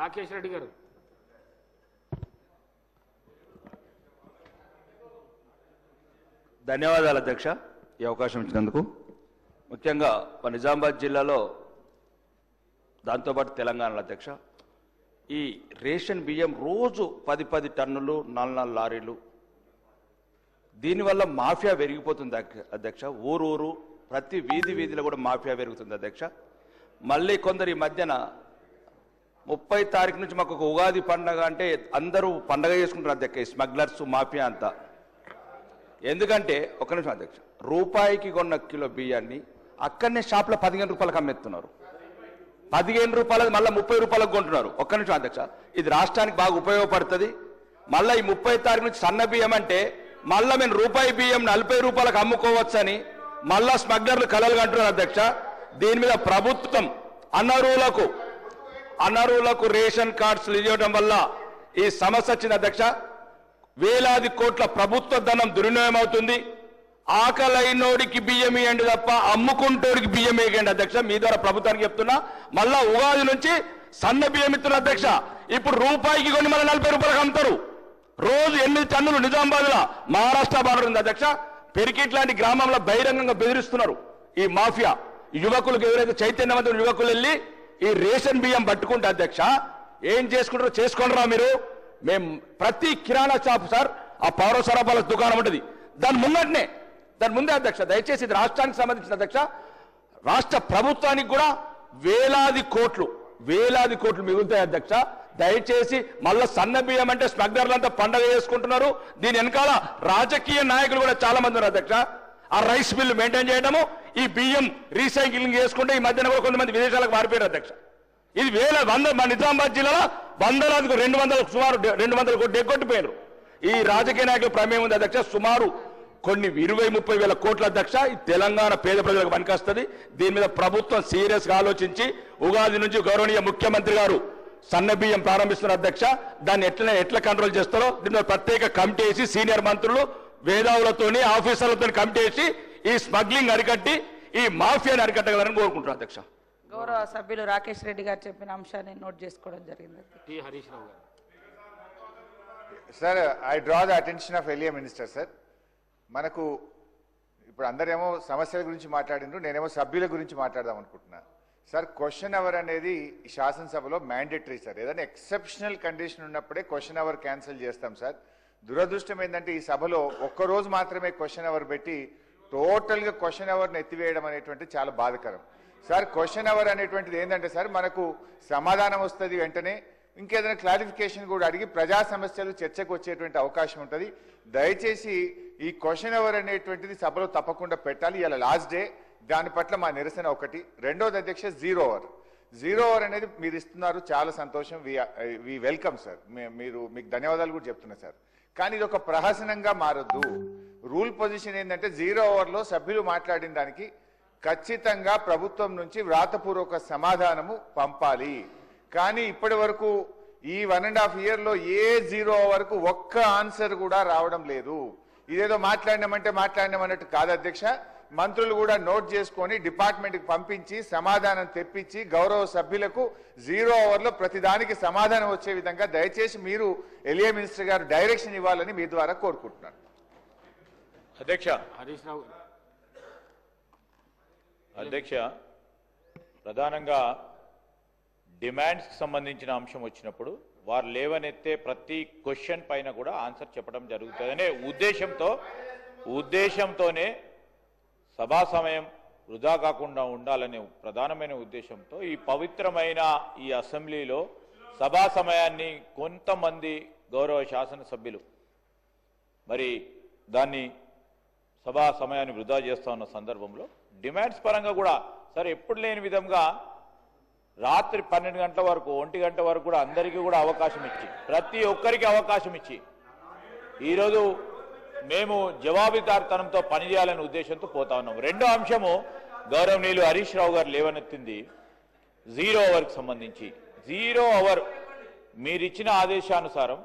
రాకేష్ రెడ్డి గారు. ధన్యవాదాలు అధ్యక్ష, ఈ అవకాశం ఇచ్చినందుకు. ముఖ్యంగా నిజామాబాద్ జిల్లాలో దాంతోపాటు తెలంగాణలో అధ్యక్ష ఈ రేషన్ బియ్యం రోజు 10 టన్నులు 4 లారీలు, దీనివల్ల మాఫియా పెరిగిపోతుంది అధ్యక్ష. ఊరు ప్రతి వీధిలో కూడా మాఫియా పెరుగుతుంది అధ్యక్ష. మళ్ళీ కొందరు ఈ మధ్యన 30 తారీఖు నుంచి మాకు ఒక ఉగాది పండగ అంటే అందరూ పండగ చేసుకుంటారు అధ్యక్ష, స్మగ్లర్స్ మాఫియా అంతా. ఎందుకంటే ఒక్క నిమిషం అధ్యక్ష, రూపాయికి కొన్న కిలో బియ్యాన్ని అక్కడనే షాప్లో 15 రూపాయలకు అమ్మేస్తున్నారు. 15 రూపాయలకు మళ్ళీ 30 రూపాయలకు కొంటున్నారు. ఒక్క నిమిషం అధ్యక్ష, ఇది రాష్ట్రానికి బాగా ఉపయోగపడుతుంది. మళ్ళీ ఈ 30 తారీఖు నుంచి సన్న బియ్యం అంటే మళ్ళీ మేము రూపాయి బియ్యం 40 రూపాయలకు అమ్ముకోవచ్చని మళ్ళా స్మగ్లర్లు కలలు కంటున్నారు అధ్యక్ష. దీని మీద ప్రభుత్వం అనర్హులకు రేషన్ కార్డ్స్ ఇవ్వడం వల్ల ఈ సమస్య వచ్చింది అధ్యక్ష. వేలాది కోట్ల ప్రభుత్వ ధనం దుర్వినియోగం అవుతుంది. ఆకలైనోడికి బియ్యం ఇవ్వండి తప్ప అమ్ముకుంటోడికి బియ్యం వేయండి అధ్యక్ష. మీ ద్వారా ప్రభుత్వానికి చెప్తున్నా. మళ్ళా ఉగాది నుంచి సన్న బియ్యం ఇస్తున్నారు అధ్యక్ష. ఇప్పుడు రూపాయికి కొన్ని మళ్ళీ 40 రూపాయలకు అమ్ముతారు. రోజు 8 టన్నులు నిజామాబాద్ లో మహారాష్ట్ర బార్డర్ ఉంది అధ్యక్ష. పెరికిట్ లాంటి గ్రామంలో బహిరంగంగా బెదిరిస్తున్నారు ఈ మాఫియా. యువకులకు ఎవరైతే చైతన్యవంతులు యువకులు వెళ్ళి ఈ రేషన్ బియ్యం పట్టుకుంటే అధ్యక్ష ఏం చేసుకుంటారో చేసుకోండిరా మీరు. మేము ప్రతి కిరాణా షాప్ సార్ ఆ పౌర సరఫరాల దుకాణం ఉంటుంది, దాని ముందే అధ్యక్ష. దయచేసి ఇది రాష్ట్రానికి సంబంధించిన అధ్యక్ష. రాష్ట్ర ప్రభుత్వానికి కూడా వేలాది కోట్లు మిగులుతాయి అధ్యక్ష. దయచేసి మళ్ళా సన్న బియ్యం అంటే స్మగ్లర్లంతా పండగ చేసుకుంటున్నారు. దీని వెనకాల రాజకీయ నాయకులు కూడా చాలా మంది ఉన్నారు అధ్యక్ష. ఆ రైస్ బిల్లు మెయింటైన్ చేయడము, ఈ బియ్యం రీసైక్లింగ్ చేసుకుంటే ఈ మధ్యన కూడా కొంతమంది విదేశాలకు మారిపోయారు అధ్యక్ష. ఇది మా నిజామాబాద్ జిల్లాలో వందలాదికి 200 సుమారు 200 కోట్లు ఎగ్గొట్టిపోయారు. ఈ రాజకీయ నాయకుల ప్రమేయం ఉంది అధ్యక్ష. సుమారు కొన్ని 20-30 వేల కోట్ల అధ్యక్ష. ఈ తెలంగాణ పేద ప్రజలకు పనికొస్తుంది. దీని మీద ప్రభుత్వం సీరియస్ గా ఆలోచించి ఉగాది నుంచి గౌరవనీయ ముఖ్యమంత్రి గారు సన్న బియ్యం ప్రారంభిస్తున్నారు అధ్యక్ష. దాన్ని ఎట్లా కంట్రోల్ చేస్తారో దీని మీద ప్రత్యేక కమిటీ వేసి సీనియర్ మంత్రులు వేదావులతోని ఆఫీసర్లతో కమిటీ వేసి ఈ స్మగ్లింగ్ అరికట్టి ఈ మాఫియాని అరికట్టగలని కోరుకుంటున్నారు అధ్యక్ష. గౌరవ సభ్యులు రాకేష్ రెడ్డి గారు చెప్పిన అంశాన్ని నోట్ చేసుకోవడం జరిగింది. టి హరీష్ రావు గారు. Sir, I draw the attention of ఎలియా మినిస్టర్ సార్. మనకు ఇప్పుడు అందరేమో సమస్యల గురించి మాట్లాడిండ్రు, నేనేమో సభ్యుల గురించి మాట్లాడదాం అనుకుంటున్నా. సార్, క్వశ్చన్ అవర్ అనేది శాసనసభలో మ్యాండేటరీ సార్. ఏదైనా ఎక్సెప్షనల్ కండిషన్ ఉన్నప్పుడే క్వశ్చన్ అవర్ క్యాన్సిల్ చేస్తాం సార్. దురదృష్టం ఏంటంటే ఈ సభలో ఒక్కరోజు మాత్రమే క్వశ్చన్ అవర్ పెట్టి టోటల్గా క్వశ్చన్ అవర్ని ఎత్తివేయడం అనేటువంటి చాలా బాధాకరం సార్. క్వశ్చన్ అవర్ అనేటువంటిది ఏంటంటే సార్, మనకు సమాధానం వస్తుంది వెంటనే, ఇంకేదైనా క్లారిఫికేషన్ కూడా అడిగి ప్రజా సమస్యలు చర్చకు వచ్చేటువంటి అవకాశం ఉంటుంది. దయచేసి ఈ క్వశ్చన్ అవర్ అనేటువంటిది సభలో తప్పకుండా పెట్టాలి. ఇలా లాస్ట్ డే, దాని పట్ల మా నిరసన ఒకటి. రెండోది అధ్యక్ష, జీరో అవర్ అనేది మీరు ఇస్తున్నారు, చాలా సంతోషం, వి వెల్కమ్ సార్. మీకు ధన్యవాదాలు కూడా చెప్తున్నా సార్. కానీ ఇది ఒక ప్రహసనంగా మారొద్దు. రూల్ పొజిషన్ ఏంటంటే 0 అవర్లో సభ్యులు మాట్లాడిన దానికి ఖచ్చితంగా ప్రభుత్వం నుంచి వ్రాతపూర్వక సమాధానము పంపాలి. కానీ ఇప్పటి వరకు ఈ 1.5 ఇయర్లో ఏ 0 అవర్కు ఒక్క ఆన్సర్ కూడా రావడం లేదు. ఇదేదో మాట్లాడినామన్నట్టు కాదు అధ్యక్ష. మంత్రులు కూడా నోట్ చేసుకొని డిపార్ట్మెంట్కి పంపించి సమాధానం తెప్పించి గౌరవ సభ్యులకు 0 అవర్లో ప్రతిదానికి సమాధానం వచ్చే విధంగా దయచేసి మీరు ఎలియా మినిస్టర్ గారు డైరెక్షన్ ఇవ్వాలని మీ ద్వారా కోరుకుంటున్నాను అధ్యక్ష. హరీష్ రావు అధ్యక్ష, ప్రధానంగా డిమాండ్స్కి సంబంధించిన అంశం వచ్చినప్పుడు వారు లేవనెత్తే ప్రతి క్వశ్చన్ పైన కూడా ఆన్సర్ చెప్పడం జరుగుతుందనే ఉద్దేశంతోనే సభా సమయం వృధా కాకుండా ఉండాలనే ప్రధానమైన ఉద్దేశంతో ఈ పవిత్రమైన ఈ అసెంబ్లీలో సభా సమయాన్ని కొంతమంది గౌరవ శాసనసభ్యులు మరి దాన్ని సభా సమయాన్ని వృధా చేస్తా ఉన్న సందర్భంలో డిమాండ్స్ పరంగా కూడా సరే ఎప్పుడు లేని విధంగా రాత్రి 12 గంటల వరకు 1 గంట వరకు కూడా అందరికీ కూడా అవకాశం ఇచ్చి ప్రతి ఒక్కరికి అవకాశం ఇచ్చి ఈరోజు మేము జవాబుదారీతనంతో పనిచేయాలనే ఉద్దేశంతో పోతా ఉన్నాం. రెండో అంశము గౌరవనీయులు హరీష్ రావు గారు లేవనెత్తింది 0 అవర్కి సంబంధించి. 0 అవర్ మీరిచ్చిన ఆదేశానుసారం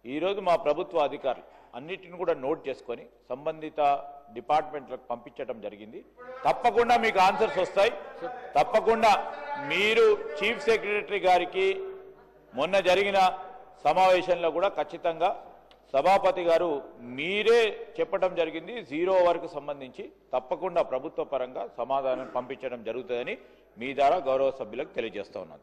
ఈరోజు మా ప్రభుత్వ అధికారులు అన్నిటిని కూడా నోట్ చేసుకొని సంబంధిత డిపార్ట్మెంట్లకు పంపించడం జరిగింది. తప్పకుండా మీకు ఆన్సర్స్ వస్తాయి. తప్పకుండా మీరు చీఫ్ సెక్రటరీ గారికి మొన్న జరిగిన సమావేశంలో కూడా ఖచ్చితంగా సభాపతి గారు మీరే చెప్పడం జరిగింది 0 వరకు సంబంధించి తప్పకుండా ప్రభుత్వ పరంగా సమాధానం పంపించడం జరుగుతుందని మీ ద్వారా గౌరవ సభ్యులకు తెలియజేస్తా ఉన్నాను.